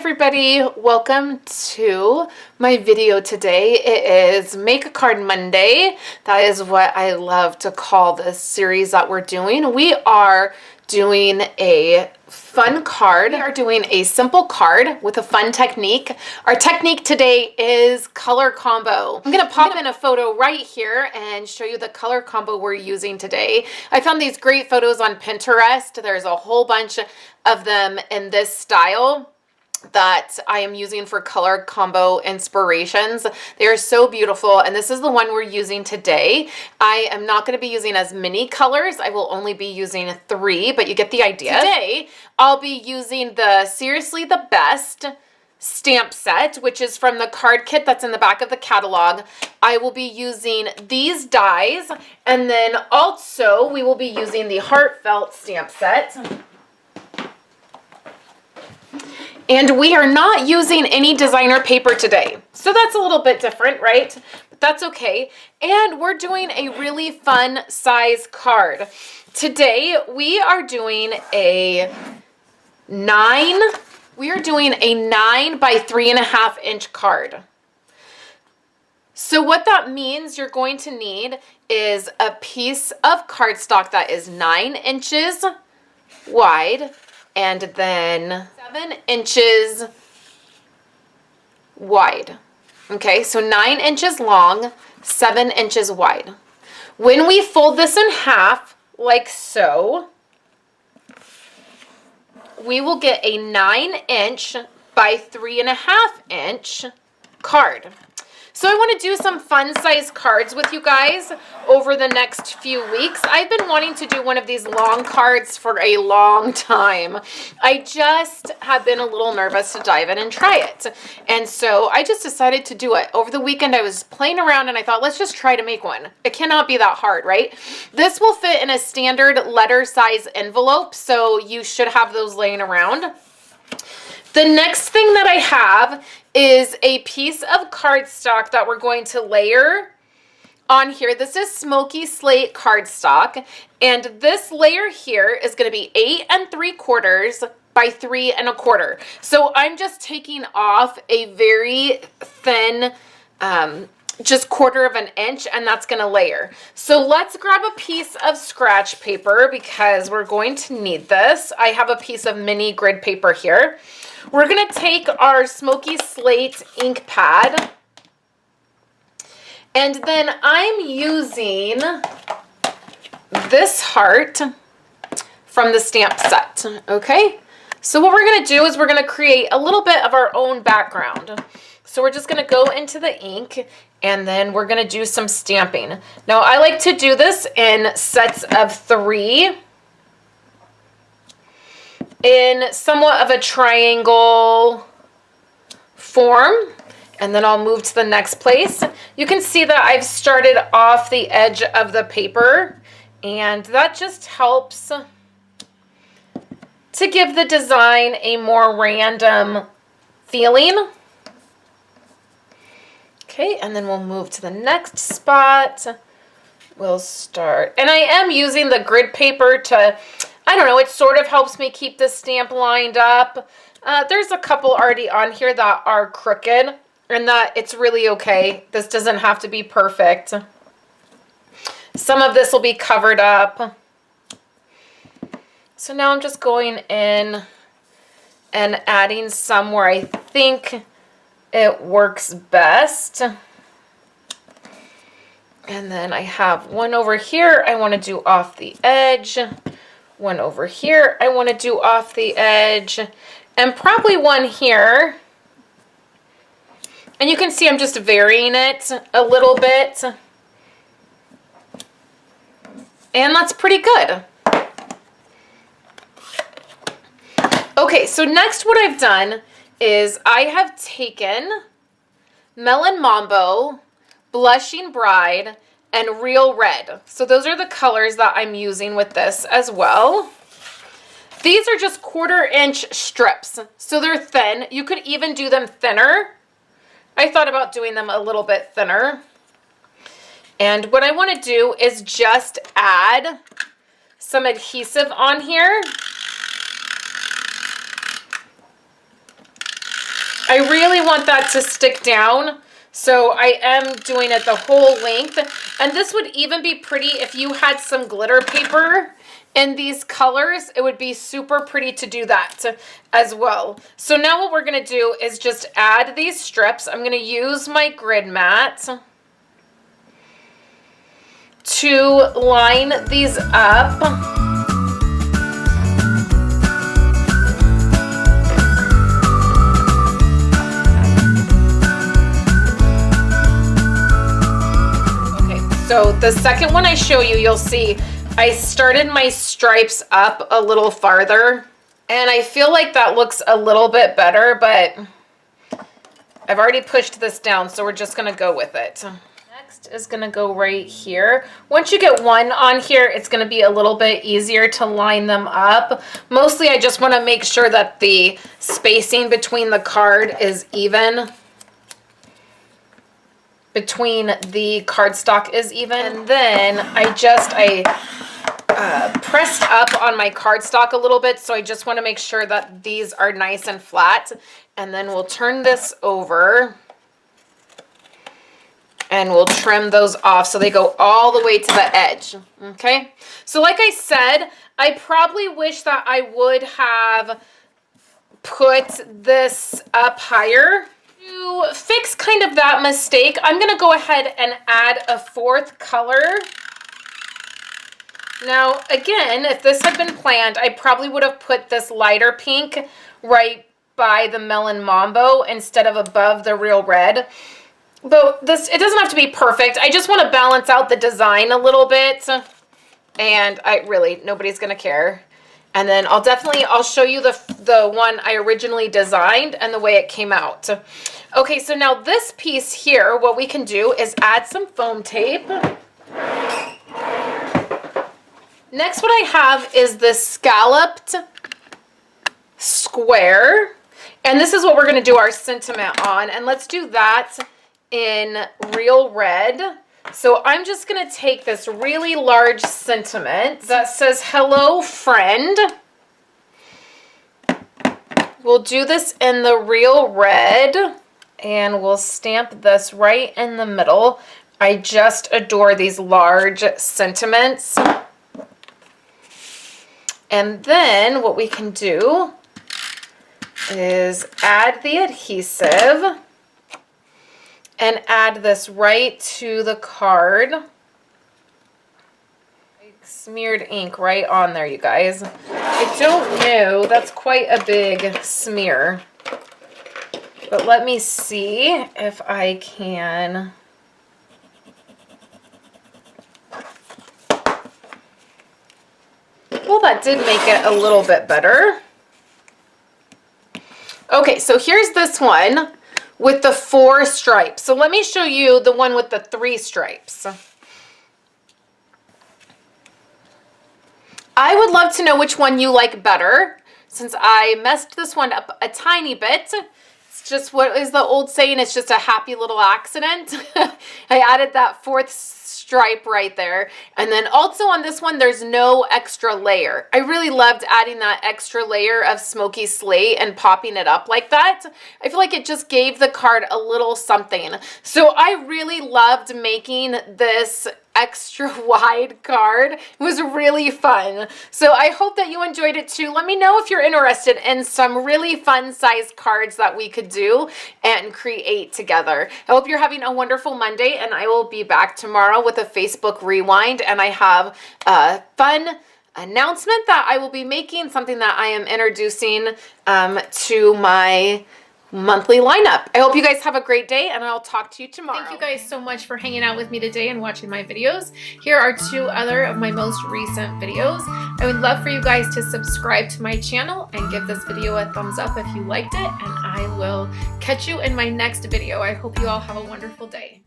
everybody, welcome to my video today. It is Make a Card Monday. That is what I love to call this series that we're doing. We are doing a fun card. We are doing a simple card with a fun technique. Our technique today is color combo. I'm gonna pop in a photo right here and show you the color combo we're using today. I found these great photos on Pinterest. There's a whole bunch of them in this style that I am using for color combo inspirations. They are so beautiful, and this is the one we're using today. I am not going to be using as many colors. I will only be using 3, but you get the idea. Today, I'll be using the Seriously the Best stamp set, which is from the card kit that's in the back of the catalog. I will be using these dies, and then also we will be using the Heartfelt stamp set. And we are not using any designer paper today. So that's a little bit different, right? But that's okay. And we're doing a really fun size card. Today, we are doing a 9 by 3.5 inch card. So what that means you're going to need is a piece of cardstock that is 9 inches wide and then 7 inches wide. Okay, so 9 inches long, 7 inches wide. When we fold this in half, like so, we will get a 9 inch by 3.5 inch card. So I want to do some fun size cards with you guys over the next few weeks. I've been wanting to do one of these long cards for a long time. I just have been a little nervous to dive in and try it. And so I just decided to do it. Over the weekend I was playing around and I thought, let's just try to make one. It cannot be that hard, right? This will fit in a standard letter size envelope, so you should have those laying around. The next thing that I have is a piece of cardstock that we're going to layer on here. This is Smoky Slate cardstock, and this layer here is going to be 8 3/4 by 3 1/4. So I'm just taking off a very thin, just 1/4 inch, and that's going to layer. So let's grab a piece of scratch paper because we're going to need this. I have a piece of mini grid paper here. We're going to take our Smoky Slate ink pad, and then I'm using this heart from the stamp set, okay? So what we're going to do is we're going to create a little bit of our own background. So we're just going to go into the ink, and then we're going to do some stamping. Now, I like to do this in sets of 3. In somewhat of a triangle form, and then I'll move to the next place. You can see that I've started off the edge of the paper, and that just helps to give the design a more random feeling. Okay, and then we'll move to the next spot. We'll start, and I am using the grid paper to, I don't know, it sort of helps me keep the stamp lined up. There's a couple already on here that are crooked, and that it's really okay. This doesn't have to be perfect. Some of this will be covered up. So now I'm just going in and adding some where I think it works best. And then I have one over here I want to do off the edge. One over here I want to do off the edge, and probably one here. And you can see I'm just varying it a little bit, and that's pretty good. Okay, so next what I've done is I have taken Melon Mambo, Blushing Bride, and Real Red. So those are the colors that I'm using with this as well. These are just 1/4 inch strips, so they're thin. You could even do them thinner. I thought about doing them a little bit thinner. And what I want to do is just add some adhesive on here. want that to stick down. So I am doing it the whole length. And this would even be pretty if you had some glitter paper in these colors. It would be super pretty to do that as well. So now what we're going to do is just add these strips. I'm going to use my grid mat to line these up. So the second one I show you, you'll see I started my stripes up a little farther, and I feel like that looks a little bit better, but I've already pushed this down, so we're just gonna go with it. Next is gonna go right here. Once you get one on here, it's gonna be a little bit easier to line them up. Mostly I just wanna make sure that the spacing between the card is even. Between the cardstock is even. And then I pressed up on my cardstock a little bit, so I just want to make sure that these are nice and flat. And then we'll turn this over and we'll trim those off so they go all the way to the edge. Okay, so like I said, I probably wish that I would have put this up higher. To fix kind of that mistake, I'm going to go ahead and add a fourth color. Now, again, if this had been planned, I probably would have put this lighter pink right by the Melon Mambo instead of above the real red. But it doesn't have to be perfect. I just want to balance out the design a little bit. And nobody's going to care. And then I'll show you the one I originally designed and the way it came out. Okay, so now this piece here, what we can do is add some foam tape. Next, what I have is this scalloped square. And this is what we're going to do our sentiment on. And let's do that in real red. So I'm just going to take this really large sentiment that says, "Hello, friend." We'll do this in the real red, and we'll stamp this right in the middle. I just adore these large sentiments. And then what we can do is add the adhesive and add this right to the card. Smeared ink right on there, you guys. I don't know, that's quite a big smear. But let me see if I can. Well, that did make it a little bit better. Okay, so here's this one with the 4 stripes. So let me show you the one with the 3 stripes. I would love to know which one you like better, since I messed this one up a tiny bit. It's just, what is the old saying? It's just a happy little accident. I added that 4th stripe right there. And then also on this one, there's no extra layer. I really loved adding that extra layer of smoky slate and popping it up like that. I feel like it just gave the card a little something. So I really loved making this extra wide card. It was really fun. So I hope that you enjoyed it too. Let me know if you're interested in some really fun size cards that we could do and create together. I hope you're having a wonderful Monday, and I will be back tomorrow with a Facebook rewind, and I have a fun announcement that I will be making, something that I am introducing to my monthly lineup. I hope you guys have a great day, and I'll talk to you tomorrow. Thank you guys so much for hanging out with me today and watching my videos. Here are 2 other of my most recent videos. I would love for you guys to subscribe to my channel and give this video a thumbs up if you liked it, and I will catch you in my next video. I hope you all have a wonderful day.